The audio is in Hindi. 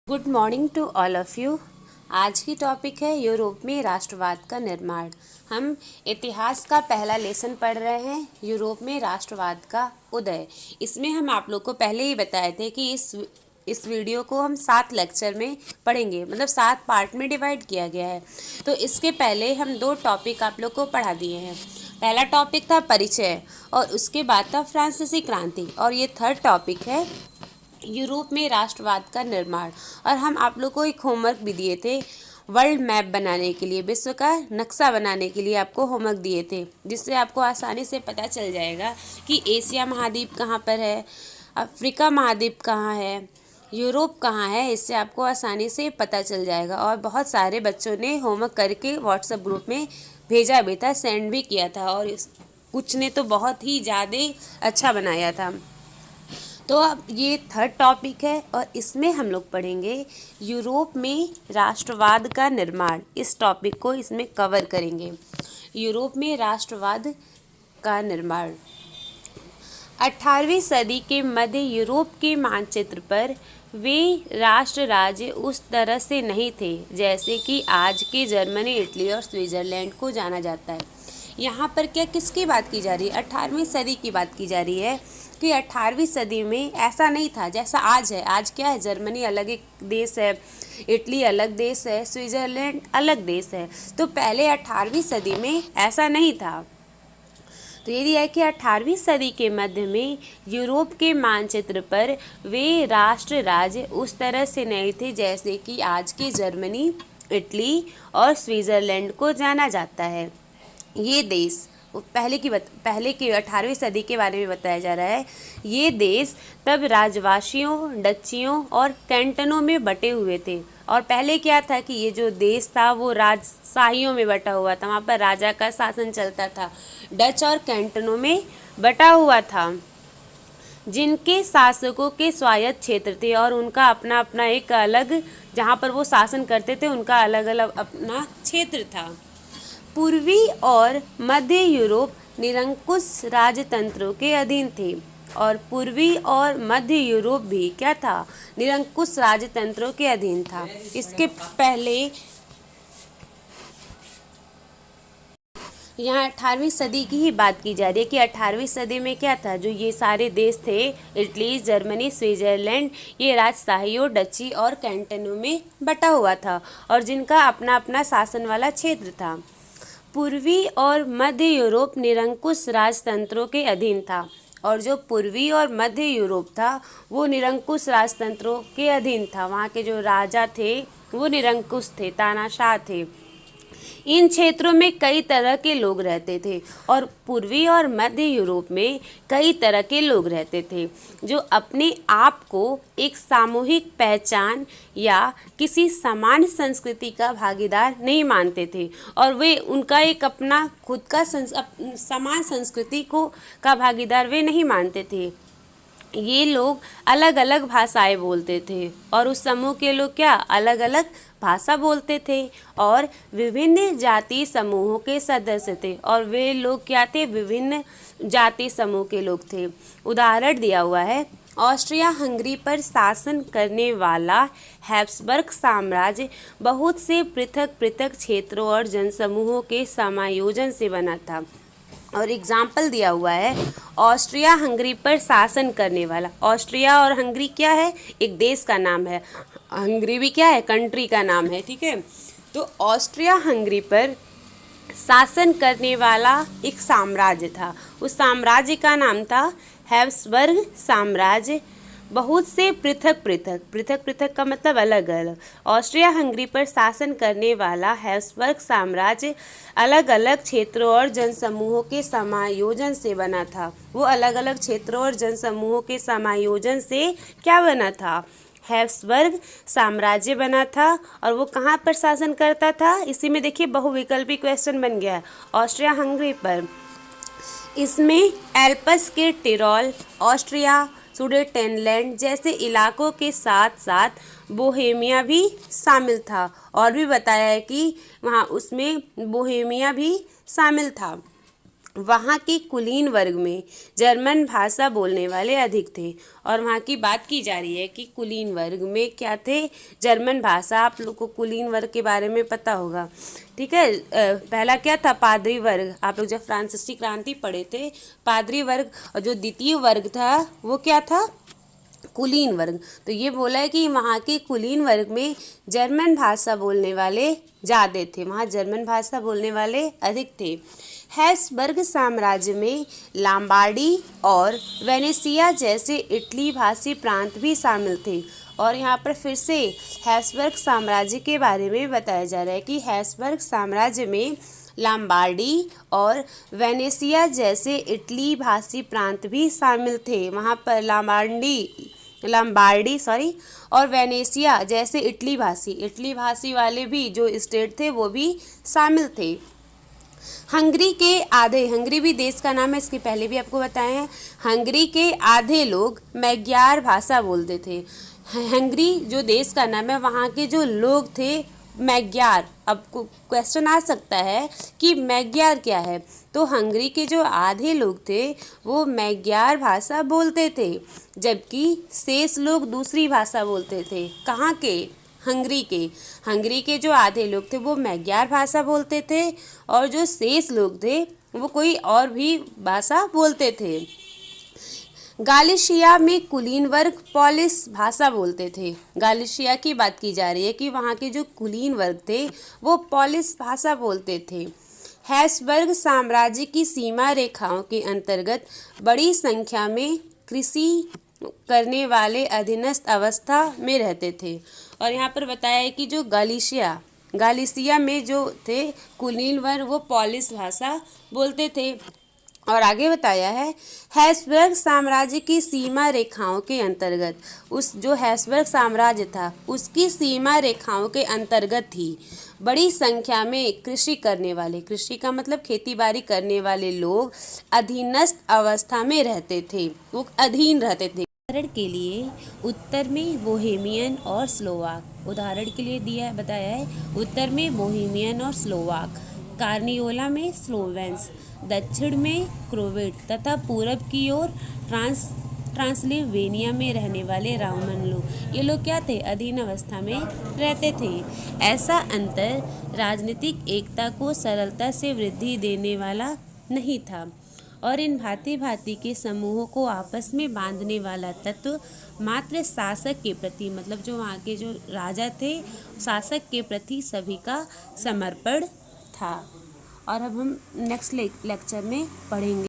Good morning to all of you. आज की टॉपिक है यूरोप में राष्ट्रवाद का निर्माण। हम इतिहास का पहला लेसन पढ़ रहे हैं, यूरोप में राष्ट्रवाद का उदय। इसमें हम आप लोग को पहले ही बताए थे कि इस वीडियो को हम 7 लेक्चर में पढ़ेंगे, मतलब 7 पार्ट में डिवाइड किया गया है। तो इसके पहले हम 2 टॉपिक आप लोग को पढ़ा दिए हैं। पहला टॉपिक था परिचय और उसके बाद था फ्रांसीसी क्रांति, और ये थर्ड टॉपिक है यूरोप में राष्ट्रवाद का निर्माण। और हम आप लोग को एक होमवर्क भी दिए थे वर्ल्ड मैप बनाने के लिए, विश्व का नक्शा बनाने के लिए आपको होमवर्क दिए थे, जिससे आपको आसानी से पता चल जाएगा कि एशिया महाद्वीप कहाँ पर है, अफ्रीका महाद्वीप कहाँ है, यूरोप कहाँ है। इससे आपको आसानी से पता चल जाएगा। और बहुत सारे बच्चों ने होमवर्क करके व्हाट्सएप ग्रुप में भेजा भी था, सेंड भी किया था, और कुछ ने तो बहुत ही ज़्यादा अच्छा बनाया था। तो अब ये थर्ड टॉपिक है और इसमें हम लोग पढ़ेंगे यूरोप में राष्ट्रवाद का निर्माण। इस टॉपिक को इसमें कवर करेंगे, यूरोप में राष्ट्रवाद का निर्माण। 18वीं सदी के मध्य यूरोप के मानचित्र पर वे राष्ट्र राज्य उस तरह से नहीं थे जैसे कि आज के जर्मनी, इटली और स्विट्जरलैंड को जाना जाता है। यहाँ पर क्या किसकी बात की जा रही है? 18वीं सदी की बात की जा रही है कि 18वीं सदी में ऐसा नहीं था जैसा आज है। आज क्या है, जर्मनी अलग एक देश है, इटली अलग देश है, स्विट्जरलैंड अलग देश है। तो पहले 18वीं सदी में ऐसा नहीं था। तो ये दिया है कि 18वीं सदी के मध्य में यूरोप के मानचित्र पर वे राष्ट्र राज्य उस तरह से नहीं थे जैसे कि आज के जर्मनी, इटली और स्विट्जरलैंड को जाना जाता है। ये देश पहले की 18वीं सदी के बारे में बताया जा रहा है। ये देश तब राजवासियों, डचियों और कैंटनों में बटे हुए थे। और पहले क्या था कि ये जो देश था वो राजशाहियों में बटा हुआ था, वहाँ पर राजा का शासन चलता था। डच और कैंटनों में बटा हुआ था, जिनके शासकों के स्वायत्त क्षेत्र थे और उनका अपना अपना एक अलग, जहाँ पर वो शासन करते थे उनका अलग अलग अपना क्षेत्र था। पूर्वी और मध्य यूरोप निरंकुश राजतंत्रों के अधीन थे, और पूर्वी और मध्य यूरोप भी क्या था? निरंकुश राजतंत्रों के अधीन था। इसके पहले यहाँ 18वीं सदी की ही बात की जा रही है कि 18वीं सदी में क्या था, जो ये सारे देश थे इटली, जर्मनी, स्विट्जरलैंड, ये राजशाहियों, डची और कैंटनों में बटा हुआ था और जिनका अपना अपना शासन वाला क्षेत्र था। पूर्वी और मध्य यूरोप निरंकुश राजतंत्रों के अधीन था, और जो पूर्वी और मध्य यूरोप था वो निरंकुश राजतंत्रों के अधीन था। वहाँ के जो राजा थे वो निरंकुश थे, तानाशाह थे। इन क्षेत्रों में कई तरह के लोग रहते थे, और पूर्वी और मध्य यूरोप में कई तरह के लोग रहते थे जो अपने आप को एक सामूहिक पहचान या किसी समान संस्कृति का भागीदार नहीं मानते थे, और वे उनका एक अपना खुद का समान संस्कृति को का भागीदार वे नहीं मानते थे। ये लोग अलग अलग भाषाएं बोलते थे, और उस समूह के लोग क्या अलग अलग भाषा बोलते थे और विभिन्न जाति समूहों के सदस्य थे, और वे लोग क्या थे? विभिन्न जाति समूह के लोग थे। उदाहरण दिया हुआ है, ऑस्ट्रिया हंगरी पर शासन करने वाला हैब्सबर्ग साम्राज्य बहुत से पृथक पृथक क्षेत्रों और जनसमूहों के समायोजन से बना था। और एग्जाम्पल दिया हुआ है, ऑस्ट्रिया हंगरी पर शासन करने वाला। ऑस्ट्रिया और हंगरी क्या है? एक देश का नाम है, हंगरी भी क्या है? कंट्री का नाम है, ठीक है। तो ऑस्ट्रिया हंगरी पर शासन करने वाला एक साम्राज्य था, उस साम्राज्य का नाम था हैब्सबर्ग साम्राज्य। बहुत से पृथक पृथक का मतलब अलग अलग। ऑस्ट्रिया हंगरी पर शासन करने वाला हैब्सबर्ग साम्राज्य अलग अलग क्षेत्रों और जनसमूहों के समायोजन से बना था। वो अलग अलग क्षेत्रों और जनसमूहों के समायोजन से क्या बना था? हैब्सबर्ग साम्राज्य बना था। और वो कहाँ पर शासन करता था? इसी में देखिए बहुविकल्पी क्वेश्चन बन गया है, ऑस्ट्रिया हंगरी पर। इसमें एल्प्स के टिरोल, ऑस्ट्रिया, सुडेटेनलैंड जैसे इलाकों के साथ साथ बोहेमिया भी शामिल था। और भी बताया है कि वहाँ उसमें बोहेमिया भी शामिल था। वहाँ के कुलीन वर्ग में जर्मन भाषा बोलने वाले अधिक थे। और वहाँ की बात की जा रही है कि कुलीन वर्ग में क्या थे, जर्मन भाषा। आप लोग को कुलीन वर्ग के बारे में पता होगा, ठीक है। पहला क्या था, पादरी वर्ग। आप लोग जब फ्रांसीसी क्रांति पढ़े थे, पादरी वर्ग। और जो द्वितीय वर्ग था वो क्या था, कुलीन वर्ग। तो ये बोला है कि वहाँ के कुलीन वर्ग में जर्मन भाषा बोलने वाले ज़्यादा थे, वहाँ जर्मन भाषा बोलने वाले अधिक थे। हैब्सबर्ग साम्राज्य में लॉम्बार्डी और वेनेसिया जैसे इटली भाषी प्रांत भी शामिल थे। और यहाँ पर फिर से हैब्सबर्ग साम्राज्य के बारे में बताया जा रहा है कि हैब्सबर्ग साम्राज्य में लॉम्बार्डी और वेनेसिया जैसे इटली भाषी प्रांत भी शामिल थे। वहाँ पर लॉम्बार्डी और वेनेसिया जैसे इटली भाषी वाले भी जो स्टेट थे वो भी शामिल थे। हंगरी भी देश का नाम है, इसके पहले भी आपको बताए हैं। हंगरी के आधे लोग मैग्यार भाषा बोलते थे। हंगरी जो देश का नाम है, वहाँ के जो लोग थे मैग्यार। अब क्वेश्चन आ सकता है कि मैग्यार क्या है, तो हंगरी के जो आधे लोग थे वो मैग्यार भाषा बोलते थे, जबकि शेष लोग दूसरी भाषा बोलते थे। कहाँ के, हंगरी के जो आधे लोग थे वो मैग्यार भाषा बोलते थे, और जो शेष लोग थे वो कोई और भी भाषा बोलते थे। गालिशिया में कुलीन वर्ग पॉलिश भाषा बोलते थे। गालिशिया की बात की जा रही है कि वहाँ के जो कुलीन वर्ग थे वो पॉलिश भाषा बोलते थे। हैब्सबर्ग साम्राज्य की सीमा रेखाओं के अंतर्गत बड़ी संख्या में कृषि करने वाले अधीनस्थ अवस्था में रहते थे। और यहाँ पर बताया है कि जो गालिसिया में जो थे कुलीन वर्ग वो पॉलिश भाषा बोलते थे। और आगे बताया है हैब्सबर्ग साम्राज्य की सीमा रेखाओं के अंतर्गत, उस जो हैब्सबर्ग साम्राज्य था उसकी सीमा रेखाओं के अंतर्गत थी बड़ी संख्या में कृषि करने वाले, कृषि का मतलब खेती बाड़ी करने वाले लोग अधीनस्थ अवस्था में रहते थे, वो अधीन रहते थे। उदाहरण के लिए उत्तर में बोहेमियन और स्लोवाक, उदाहरण के लिए बताया है उत्तर में बोहेमियन और स्लोवाक, कार्नियोला में स्लोवेंस, दक्षिण में क्रोवेट तथा पूरब की ओर ट्रांसलिवेनिया में रहने वाले रोमन लोग। ये लोग क्या थे, अधीन अवस्था में रहते थे। ऐसा अंतर राजनीतिक एकता को सरलता से वृद्धि देने वाला नहीं था, और इन भांति भांति के समूहों को आपस में बांधने वाला तत्व मात्र शासक के प्रति, मतलब जो वहाँ के जो राजा थे, शासक के प्रति सभी का समर्पण था। और अब हम नेक्स्ट लेक्चर में पढ़ेंगे।